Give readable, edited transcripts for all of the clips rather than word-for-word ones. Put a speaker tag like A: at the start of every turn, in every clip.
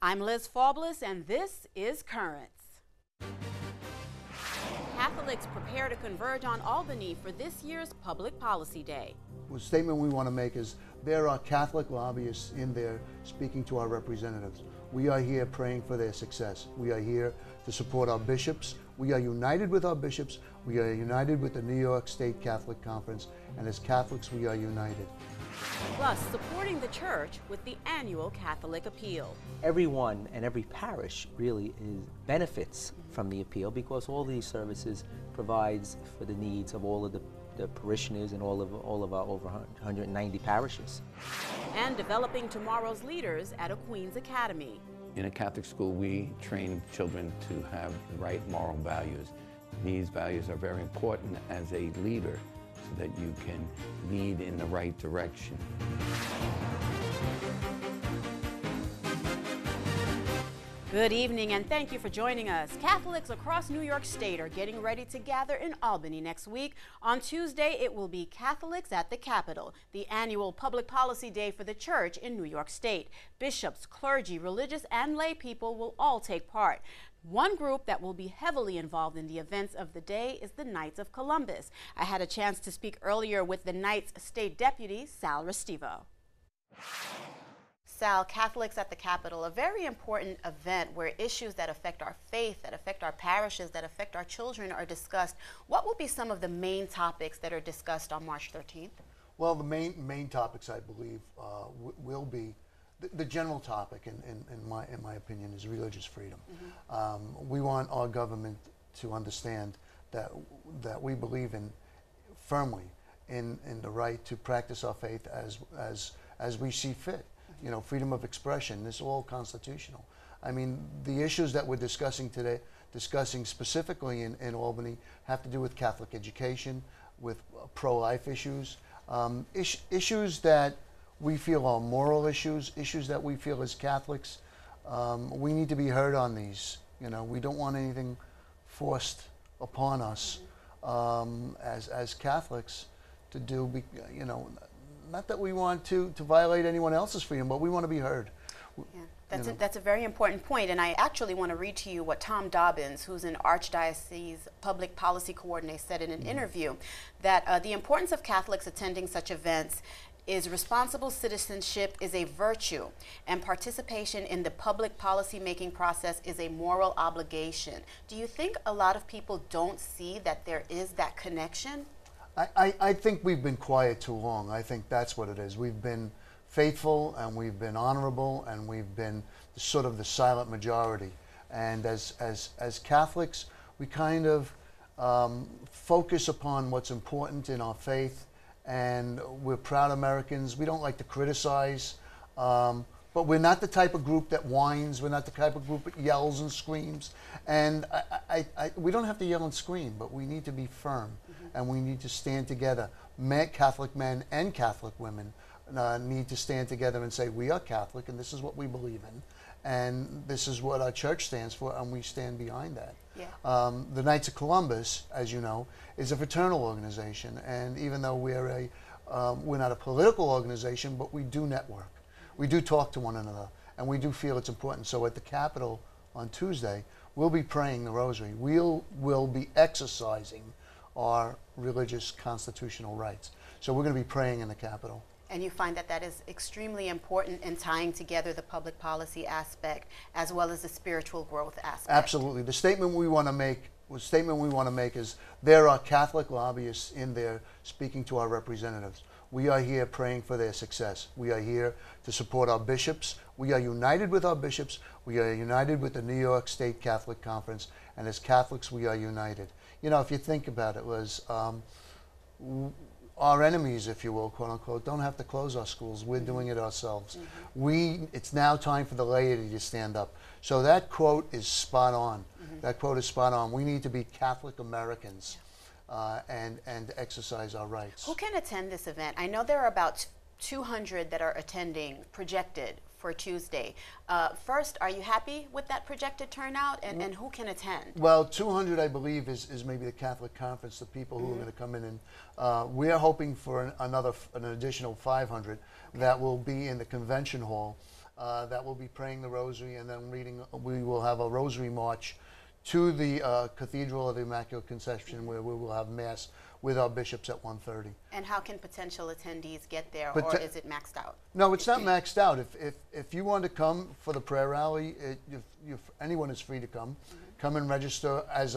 A: I'm Liz Faublas, and this is Currents. Catholics prepare to converge on Albany for this year's Public Policy Day.
B: The statement we want to make is there are Catholic lobbyists in there speaking to our representatives. We are here praying for their success. We are here to support our bishops. We are united with our bishops. We are united with the New York State Catholic Conference. And as Catholics, we are united.
A: Plus, supporting the church with the annual Catholic Appeal.
C: Everyone and every parish really benefits from the appeal because all these services provides for the needs of all of the parishioners and all of our over 190 parishes.
A: And developing tomorrow's leaders at a Queen's Academy.
D: In a Catholic school, we train children to have the right moral values. These values are very important as a leader so that you can lead in the right direction.
A: Good evening, and thank you for joining us. Catholics across New York State are getting ready to gather in Albany next week. On Tuesday, it will be Catholics at the Capitol, the annual public policy day for the church in New York State. Bishops, clergy, religious, and lay people will all take part. One group that will be heavily involved in the events of the day is the Knights of Columbus. I had a chance to speak earlier with the Knights State Deputy, Sal Restivo. Sal, Catholics at the Capitol, a very important event where issues that affect our faith, that affect our parishes, that affect our children are discussed. What will be some of the main topics that are discussed on March 13th?
B: Well, the main topics, I believe, will be the general topic, in my opinion, is religious freedom. We want our government to understand that we believe firmly in the right to practice our faith as we see fit. You know, freedom of expression, this is all constitutional. I mean, the issues that we're discussing today, discussing specifically in Albany, have to do with Catholic education, with pro-life issues, issues that we feel are moral issues that we feel as Catholics, we need to be heard on these. You know, we don't want anything forced upon us as Catholics to do, you know, not that we want to violate anyone else's freedom, but we want to be heard.
A: Yeah, that's a very important point, and I actually want to read to you what Tom Dobbins, who's an Archdiocese Public Policy Coordinator, said in an interview, that the importance of Catholics attending such events is responsible citizenship is a virtue, and participation in the public policy making process is a moral obligation. Do you think a lot of people don't see that there is that connection?
B: I think we've been quiet too long. I think that's what it is. We've been faithful and we've been honorable and we've been sort of the silent majority. And as Catholics, we kind of focus upon what's important in our faith, and we're proud Americans. We don't like to criticize, but we're not the type of group that whines. We're not the type of group that yells and screams. And we don't have to yell and scream, but we need to be firm. And we need to stand together. Catholic men and Catholic women need to stand together and say, we are Catholic and this is what we believe in. And this is what our church stands for, and we stand behind that. Yeah. The Knights of Columbus, as you know, is a fraternal organization. And even though we're not a political organization, but we do network. We do talk to one another, and we do feel it's important. So at the Capitol on Tuesday, we'll be praying the Rosary. We'll be exercising our religious constitutional rights. So we're going to be praying in the Capitol.
A: And you find that that is extremely important in tying together the public policy aspect as well as the spiritual growth aspect.
B: Absolutely. The statement we want to make is there are Catholic lobbyists in there speaking to our representatives. We are here praying for their success. We are here to support our bishops. We are united with our bishops. We are united with the New York State Catholic Conference. And as Catholics, we are united. You know, if you think about it, our enemies, if you will, quote unquote, don't have to close our schools. We're doing it ourselves. It's now time for the laity to stand up. So that quote is spot on. That quote is spot on. We need to be Catholic Americans and exercise our rights.
A: Who can attend this event? I know there are about 200 that are attending projected for Tuesday. First, are you happy with that projected turnout, and who can attend?
B: Well, 200, I believe, is maybe the Catholic Conference, the people who are going to come in. And we are hoping for an additional 500 that will be in the convention hall that will be praying the rosary, and then we will have a rosary march to the Cathedral of the Immaculate Conception, where we will have Mass with our bishops at 1:30.
A: And how can potential attendees get there, or is it maxed out?
B: No, it's not maxed out. If you want to come for the prayer rally, anyone is free to come. Come and register as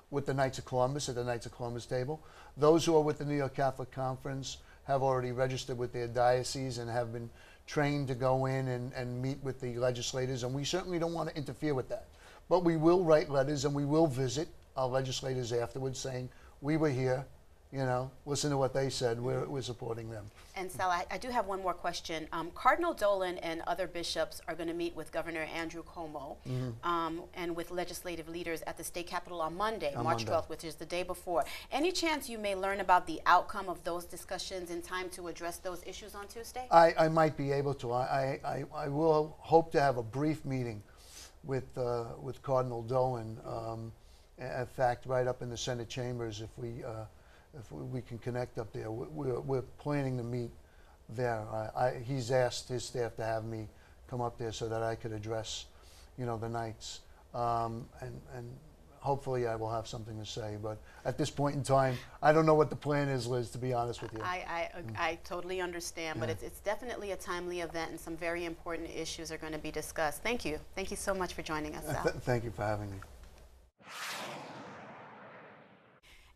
B: with the Knights of Columbus at the Knights of Columbus table. Those who are with the New York Catholic Conference have already registered with their diocese and have been trained to go in and meet with the legislators, and we certainly don't want to interfere with that. But we will write letters and we will visit our legislators afterwards saying, we were here, you know, listen to what they said, we're supporting them.
A: And Sal, I do have one more question. Cardinal Dolan and other bishops are going to meet with Governor Andrew Cuomo and with legislative leaders at the state capitol on Monday, March 12th, which is the day before. Any chance you may learn about the outcome of those discussions in time to address those issues on Tuesday?
B: I might be able to. I will hope to have a brief meeting with Cardinal Dolan. In fact, right up in the Senate chambers, if we can connect up there, we're planning to meet there. He's asked his staff to have me come up there so that I could address, you know, the Knights, and hopefully I will have something to say. But at this point in time, I don't know what the plan is, Liz, to be honest with you.
A: I totally understand, but it's definitely a timely event, and some very important issues are going to be discussed. Thank you. Thank you so much for joining us, Sal.
B: Thank you for having me.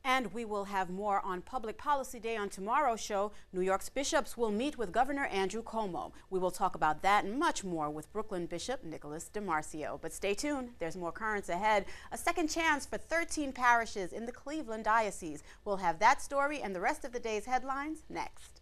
A: And we will have more on Public Policy Day on tomorrow's show. New York's bishops will meet with Governor Andrew Cuomo. We will talk about that and much more with Brooklyn Bishop Nicholas DeMarcio. But stay tuned. There's more currents ahead. A second chance for 13 parishes in the Cleveland Diocese. We'll have that story and the rest of the day's headlines next.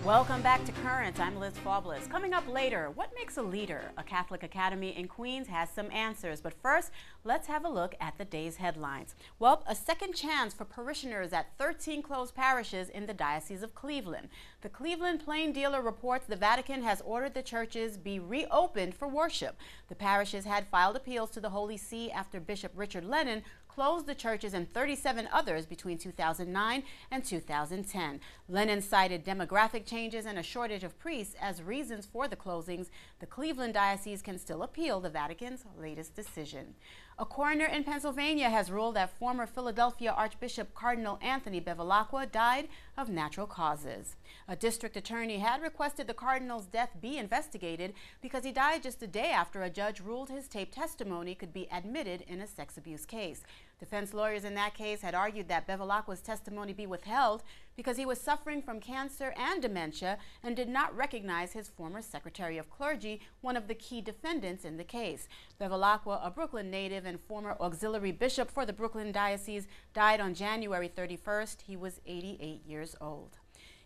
A: Welcome back to Currents. I'm Liz Faublas. Coming up later, what makes a leader? A Catholic Academy in Queens has some answers. But first, let's have a look at the day's headlines. Well, a second chance for parishioners at 13 closed parishes in the Diocese of Cleveland. The Cleveland Plain Dealer reports the Vatican has ordered the churches be reopened for worship. The parishes had filed appeals to the Holy See after Bishop Richard Lennon closed the churches and 37 others between 2009 and 2010. Lennon cited demographic changes and a shortage of priests as reasons for the closings. The Cleveland Diocese can still appeal the Vatican's latest decision. A coroner in Pennsylvania has ruled that former Philadelphia Archbishop Cardinal Anthony Bevilacqua died of natural causes. A district attorney had requested the cardinal's death be investigated because he died just a day after a judge ruled his taped testimony could be admitted in a sex abuse case. Defense lawyers in that case had argued that Bevilacqua's testimony be withheld because he was suffering from cancer and dementia and did not recognize his former Secretary of Clergy, one of the key defendants in the case. Bevilacqua, a Brooklyn native and former auxiliary bishop for the Brooklyn Diocese, died on January 31st. He was 88 years old.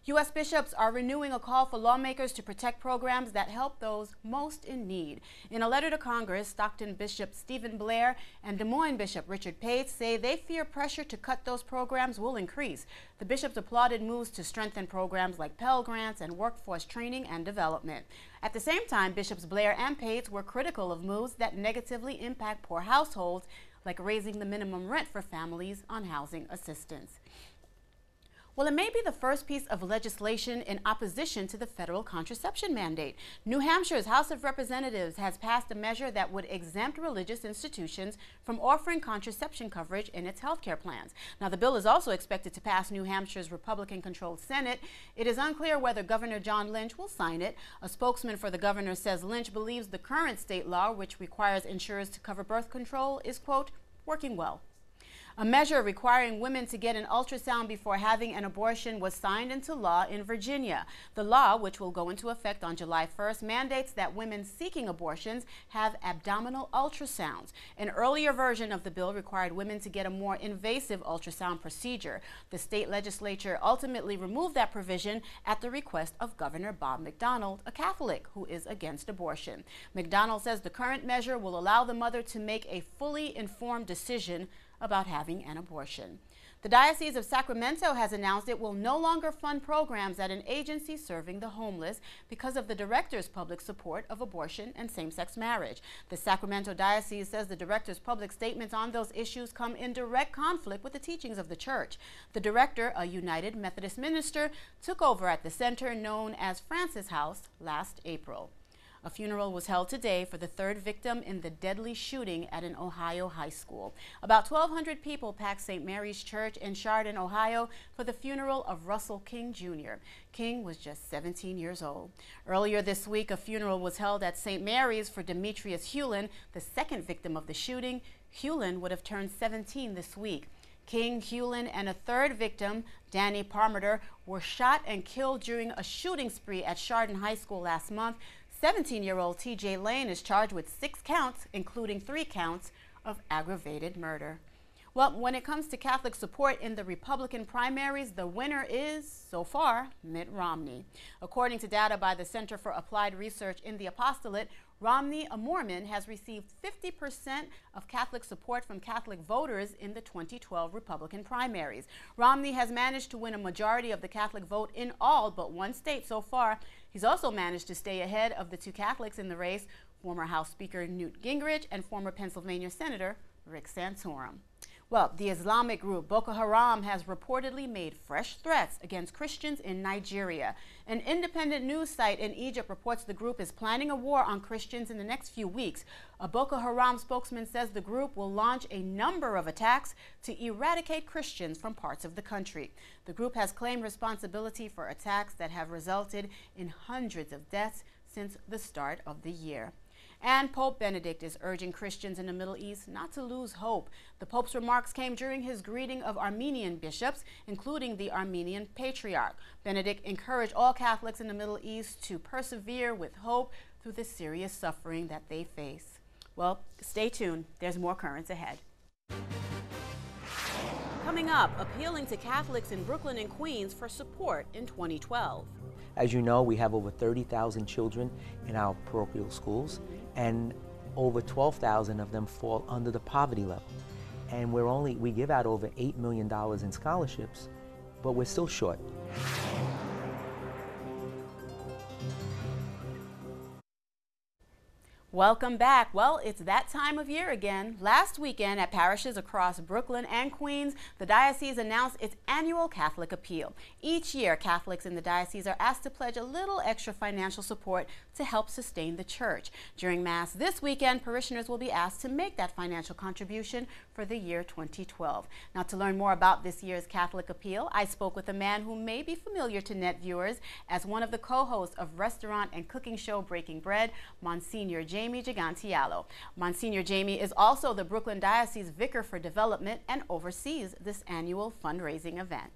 A: U.S. bishops are renewing a call for lawmakers to protect programs that help those most in need. In a letter to Congress, Stockton Bishop Stephen Blair and Des Moines Bishop Richard Pates say they fear pressure to cut those programs will increase. The bishops applauded moves to strengthen programs like Pell Grants and workforce training and development. At the same time, Bishops Blair and Pates were critical of moves that negatively impact poor households, like raising the minimum rent for families on housing assistance. Well, it may be the first piece of legislation in opposition to the federal contraception mandate. New Hampshire's House of Representatives has passed a measure that would exempt religious institutions from offering contraception coverage in its health care plans. Now, the bill is also expected to pass New Hampshire's Republican-controlled Senate. It is unclear whether Governor John Lynch will sign it. A spokesman for the governor says Lynch believes the current state law, which requires insurers to cover birth control, is, quote, working well. A measure requiring women to get an ultrasound before having an abortion was signed into law in Virginia. The law, which will go into effect on July 1st, mandates that women seeking abortions have abdominal ultrasounds. An earlier version of the bill required women to get a more invasive ultrasound procedure. The state legislature ultimately removed that provision at the request of Governor Bob McDonnell, a Catholic who is against abortion. McDonnell says the current measure will allow the mother to make a fully informed decision about having an abortion. The Diocese of Sacramento has announced it will no longer fund programs at an agency serving the homeless because of the director's public support of abortion and same-sex marriage. The Sacramento Diocese says the director's public statements on those issues come in direct conflict with the teachings of the church. The director, a United Methodist minister, took over at the center known as Francis House last April. A funeral was held today for the third victim in the deadly shooting at an Ohio high school. About 1,200 people packed St. Mary's Church in Chardon, Ohio for the funeral of Russell King Jr. King was just 17 years old. Earlier this week, a funeral was held at St. Mary's for Demetrius Hewlin, the second victim of the shooting. Hewlin would have turned 17 this week. King, Hewlin, and a third victim, Danny Parmenter, were shot and killed during a shooting spree at Chardon High School last month. 17-year-old TJ Lane is charged with 6 counts, including 3 counts of aggravated murder. Well, when it comes to Catholic support in the Republican primaries, the winner is, so far, Mitt Romney. According to data by the Center for Applied Research in the Apostolate, Romney, a Mormon, has received 50% of Catholic support from Catholic voters in the 2012 Republican primaries. Romney has managed to win a majority of the Catholic vote in all but one state so far. He's also managed to stay ahead of the 2 Catholics in the race, former House Speaker Newt Gingrich and former Pennsylvania Senator Rick Santorum. Well, the Islamic group Boko Haram has reportedly made fresh threats against Christians in Nigeria. An independent news site in Egypt reports the group is planning a war on Christians in the next few weeks. A Boko Haram spokesman says the group will launch a number of attacks to eradicate Christians from parts of the country. The group has claimed responsibility for attacks that have resulted in hundreds of deaths since the start of the year. And Pope Benedict is urging Christians in the Middle East not to lose hope. The Pope's remarks came during his greeting of Armenian bishops, including the Armenian Patriarch. Benedict encouraged all Catholics in the Middle East to persevere with hope through the serious suffering that they face. Well, stay tuned. There's more currents ahead. Coming up, appealing to Catholics in Brooklyn and Queens for support in 2012.
C: As you know, we have over 30,000 children in our parochial schools, and over 12,000 of them fall under the poverty level. And we give out over $8 million in scholarships, but we're still short.
A: Welcome back. Well, it's that time of year again. Last weekend at parishes across Brooklyn and Queens, the diocese announced its annual Catholic Appeal. Each year, Catholics in the diocese are asked to pledge a little extra financial support to help sustain the church. During Mass this weekend, parishioners will be asked to make that financial contribution for the year 2012. Now, to learn more about this year's Catholic Appeal, I spoke with a man who may be familiar to net viewers as one of the co-hosts of restaurant and cooking show Breaking Bread, Monsignor Jamie Gigantiello. Monsignor Jamie is also the Brooklyn Diocese Vicar for Development and oversees this annual fundraising event.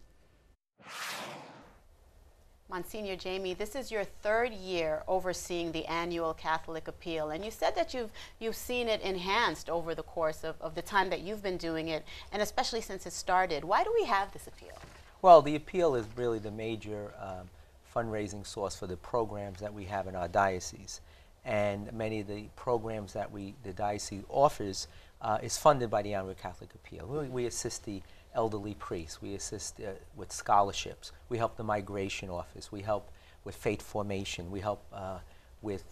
A: Monsignor Jamie, this is your 3rd year overseeing the annual Catholic Appeal, and you said that you've seen it enhanced over the course of the time that you've been doing it, and especially since it started. Why do we have this appeal?
C: Well, the appeal is really the major fundraising source for the programs that we have in our diocese. And many of the programs that the diocese offers is funded by the annual Catholic Appeal. We assist the elderly priests, we assist with scholarships, we help the migration office, we help with faith formation, we help with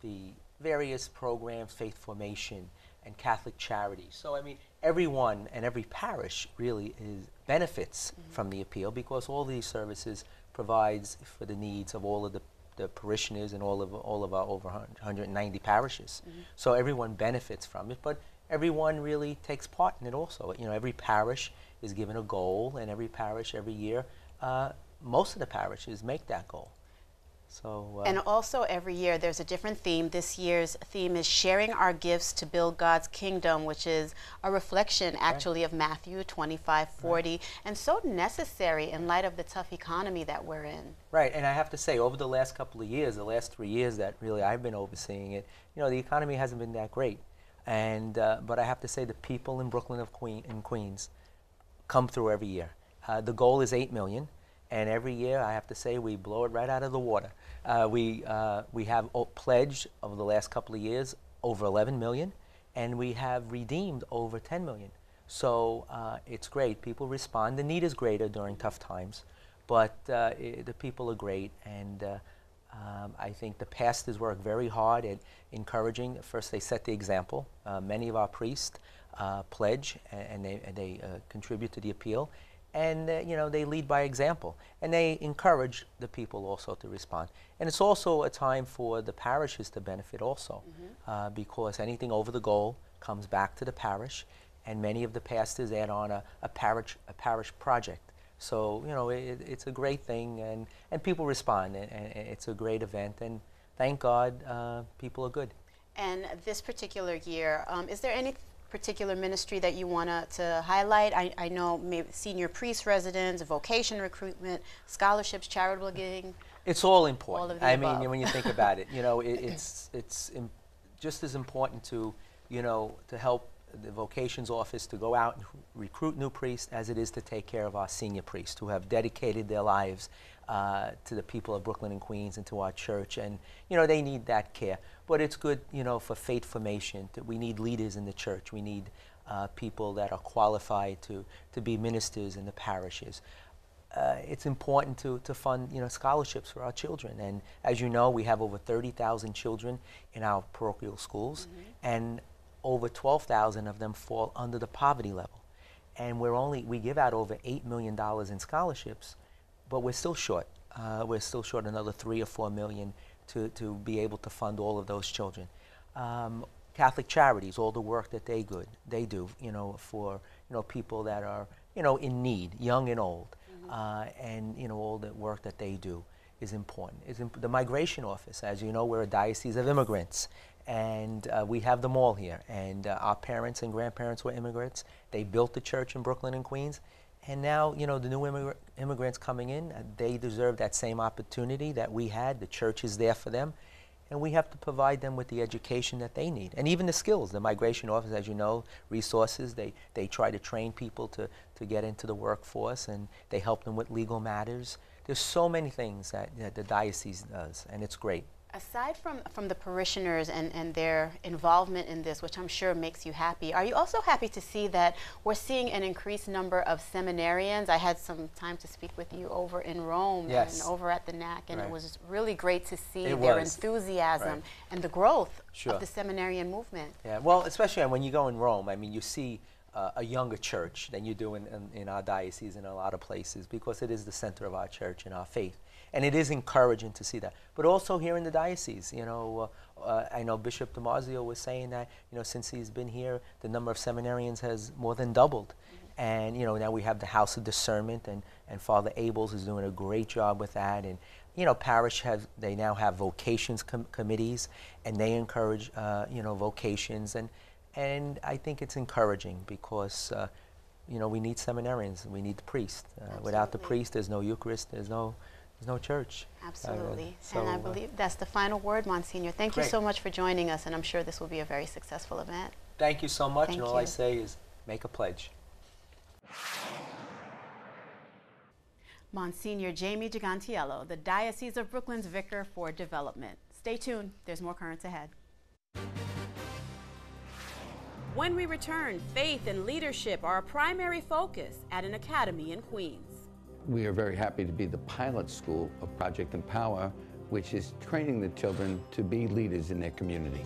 C: the various programs, faith formation, and Catholic charities. So I mean, everyone and every parish really benefits from the appeal, because all these services provides for the needs of all of the parishioners in all of our over 190 parishes. So everyone benefits from it, but everyone really takes part in it also. You know, every parish is given a goal, and every parish every year, most of the parishes make that goal. So,
A: and also every year there's a different theme. This year's theme is sharing our gifts to build God's kingdom, which is a reflection actually of Matthew 25:40, and so necessary in light of the tough economy that we're in.
C: Right, and I have to say, over the last couple of years, the last 3 years that really I've been overseeing it, you know, the economy hasn't been that great. And but I have to say, the people in Brooklyn and Queens come through every year. The goal is 8 million. And every year, I have to say, we blow it right out of the water. We have pledged over the last couple of years over 11 million, and we have redeemed over 10 million. So it's great. People respond. The need is greater during tough times, but the people are great, and I think the pastors work very hard at encouraging. First, they set the example. Many of our priests pledge, and they contribute to the appeal, and you know, they lead by example, and they encourage the people also to respond. And it's also a time for the parishes to benefit also, because anything over the goal comes back to the parish, and many of the pastors add on a parish project. So, you know, it's a great thing, and people respond, and it's a great event, and thank God people are good.
A: And this particular year, is there any particular ministry that you want to highlight? I know maybe senior priest residence, vocation recruitment, scholarships, charitable giving.
C: It's all important.
A: All of the
C: I
A: above.
C: mean, when you think about it, you know, it's just as important to, you know, to help the vocations office to go out and recruit new priests as it is to take care of our senior priests who have dedicated their lives to the people of Brooklyn and Queens and to our church, and you know, they need that care. But it's good, you know, for faith formation. We need leaders in the church. We need people that are qualified to be ministers in the parishes. It's important to fund, you know, scholarships for our children. And as you know, we have over 30,000 children in our parochial schools, and over 12,000 of them fall under the poverty level. And we give out over $8 million in scholarships, but we're still short. We're still short another 3 or 4 million to be able to fund all of those children. Catholic Charities, all the work that they do, you know, for, you know, people that are, you know, in need, young and old, and you know, all the work that they do is important. The Migration Office, as you know, we're a diocese of immigrants, and we have them all here. And our parents and grandparents were immigrants. They built the church in Brooklyn and Queens. And now, you know, the new immigrants coming in, they deserve that same opportunity that we had. The church is there for them. And we have to provide them with the education that they need. And even the skills. The Migration Office, as you know, resources, they try to train people to get into the workforce, and they help them with legal matters. There's so many things that the diocese does, and it's great.
A: Aside from the parishioners and their involvement in this, which I'm sure makes you happy, are you also happy to see that we're seeing an increased number of seminarians? I had some time to speak with you over in Rome,
C: yes,
A: and over at the NAC, and
C: right,
A: it was really great to see
C: it
A: their
C: was
A: enthusiasm,
C: right,
A: and the growth,
C: sure,
A: of the seminarian movement.
C: Yeah, well, especially when you go in Rome, I mean, you see a younger church than you do in our diocese in a lot of places, because it is the center of our church and our faith. And it is encouraging to see that. But also here in the diocese, you know, I know Bishop DiMarzio was saying that, you know, since he's been here, the number of seminarians has more than doubled. And, you know, now we have the House of Discernment, and Father Abels is doing a great job with that. And, you know, they now have vocations committees, and they encourage, you know, vocations. And I think it's encouraging because, you know, we need seminarians, we need the priest. Without the priest, there's no Eucharist, there's no church.
A: Absolutely. And I believe that's the final word, Monsignor. Thank you so much for joining us, and I'm sure this will be a very successful event.
C: Thank you so much,
A: Thank
C: and all
A: you.
C: I say is make a pledge.
A: Monsignor Jamie Gigantiello, the Diocese of Brooklyn's Vicar for Development. Stay tuned, there's more currents ahead. When we return, faith and leadership are a primary focus at an academy in Queens.
D: We are very happy to be the pilot school of Project Empower, which is training the children to be leaders in their community.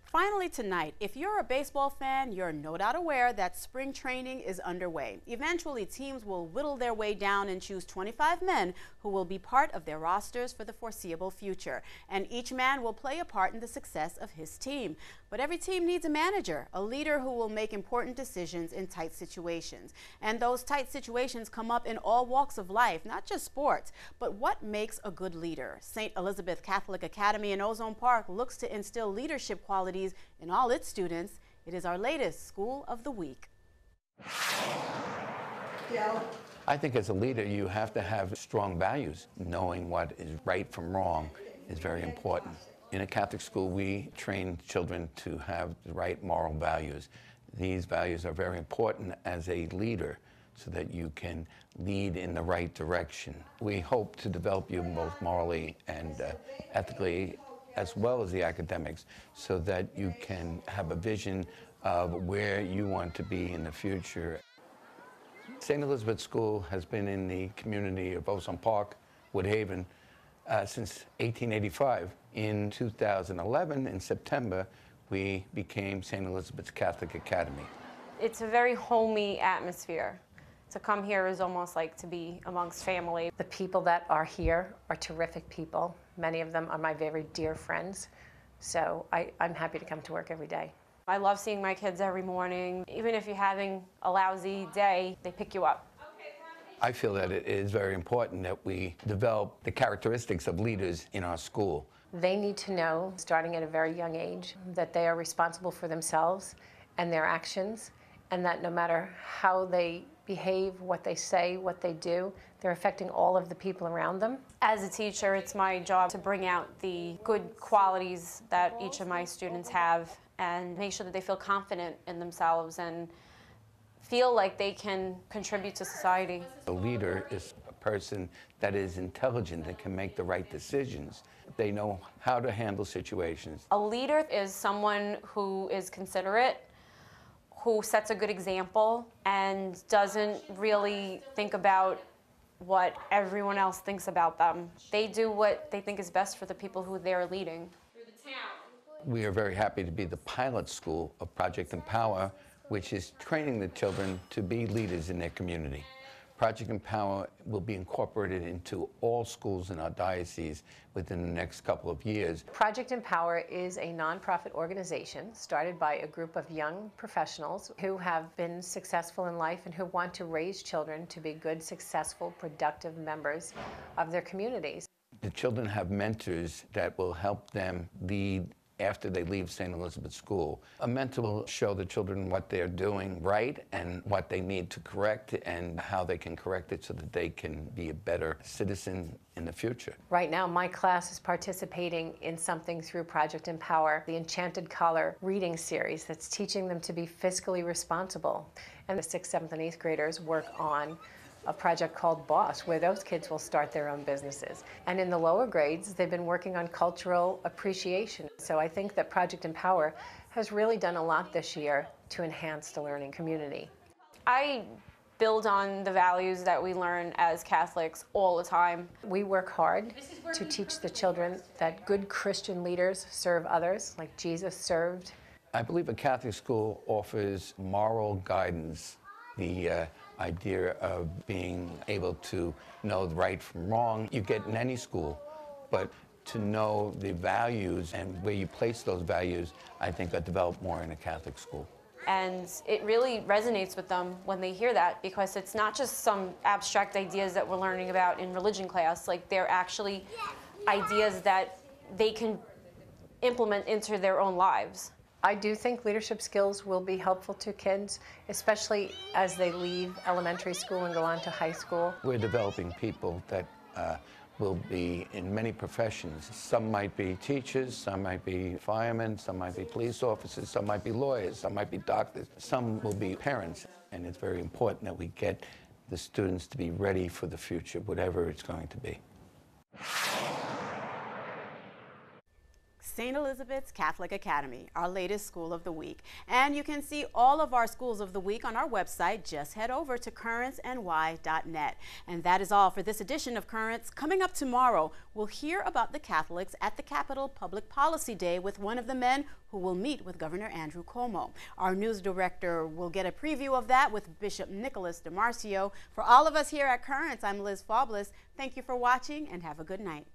A: Finally tonight, if you're a baseball fan, you're no doubt aware that spring training is underway. Eventually, teams will whittle their way down and choose 25 men who will be part of their rosters for the foreseeable future. And each man will play a part in the success of his team. But every team needs a manager, a leader who will make important decisions in tight situations. And those tight situations come up in all walks of life, not just sports. But what makes a good leader? St. Elizabeth Catholic Academy in Ozone Park looks to instill leadership qualities in all its students. It is our latest School of the Week.
D: I think as a leader, you have to have strong values. Knowing what is right from wrong is very important. In a Catholic school, we train children to have the right moral values. These values are very important as a leader so that you can lead in the right direction. We hope to develop you both morally and ethically, as well as the academics, so that you can have a vision of where you want to be in the future. St. Elizabeth School has been in the community of Ozone Park, Woodhaven, since 1885. In 2011, in September, we became St. Elizabeth's Catholic Academy.
E: It's a very homey atmosphere. To come here is almost like to be amongst family.
F: The people that are here are terrific people. Many of them are my very dear friends. So I'm happy to come to work every day.
E: I love seeing my kids every morning. Even if you're having a lousy day, they pick you up.
D: I feel that it is very important that we develop the characteristics of leaders in our school.
F: They need to know, starting at a very young age, that they are responsible for themselves and their actions, and that no matter how they behave, what they say, what they do, they're affecting all of the people around them.
E: As a teacher, it's my job to bring out the good qualities that each of my students have and make sure that they feel confident in themselves and feel like they can contribute to society.
D: A leader is a person that is intelligent and can make the right decisions. They know how to handle situations.
E: A leader is someone who is considerate, who sets a good example, and doesn't really think about what everyone else thinks about them. They do what they think is best for the people who they're leading.
D: We are very happy to be the pilot school of Project Empower, which is training the children to be leaders in their community. Project Empower will be incorporated into all schools in our diocese within the next couple of years.
F: Project Empower is a nonprofit organization started by a group of young professionals who have been successful in life and who want to raise children to be good, successful, productive members of their communities.
D: The children have mentors that will help them lead after they leave St. Elizabeth School. A mentor will show the children what they're doing right and what they need to correct and how they can correct it so that they can be a better citizen in the future.
F: Right now, my class is participating in something through Project Empower, the Enchanted Collar reading series that's teaching them to be fiscally responsible. And the 6th, 7th, and 8th graders work on a project called Boss, where those kids will start their own businesses. And in the lower grades, they've been working on cultural appreciation. So I think that Project Empower has really done a lot this year to enhance the learning community.
E: I build on the values that we learn as Catholics all the time.
F: We work hard to teach the children that good Christian leaders serve others, like Jesus served.
D: I believe a Catholic school offers moral guidance, the idea of being able to know the right from wrong. You get in any school, but to know the values and where you place those values, I think are developed more in a Catholic school.
E: And it really resonates with them when they hear that, because it's not just some abstract ideas that we're learning about in religion class. Like, they're actually ideas that they can implement into their own lives.
F: I do think leadership skills will be helpful to kids, especially as they leave elementary school and go on to high school.
D: We're developing people that will be in many professions. Some might be teachers, some might be firemen, some might be police officers, some might be lawyers, some might be doctors, some will be parents. And it's very important that we get the students to be ready for the future, whatever it's going to be.
A: St. Elizabeth's Catholic Academy, our latest school of the week. And you can see all of our schools of the week on our website. Just head over to currentsny.net. And that is all for this edition of Currents. Coming up tomorrow, we'll hear about the Catholics at the Capitol Public Policy Day with one of the men who will meet with Governor Andrew Cuomo. Our news director will get a preview of that with Bishop Nicholas DeMarcio. For all of us here at Currents, I'm Liz Faublas. Thank you for watching and have a good night.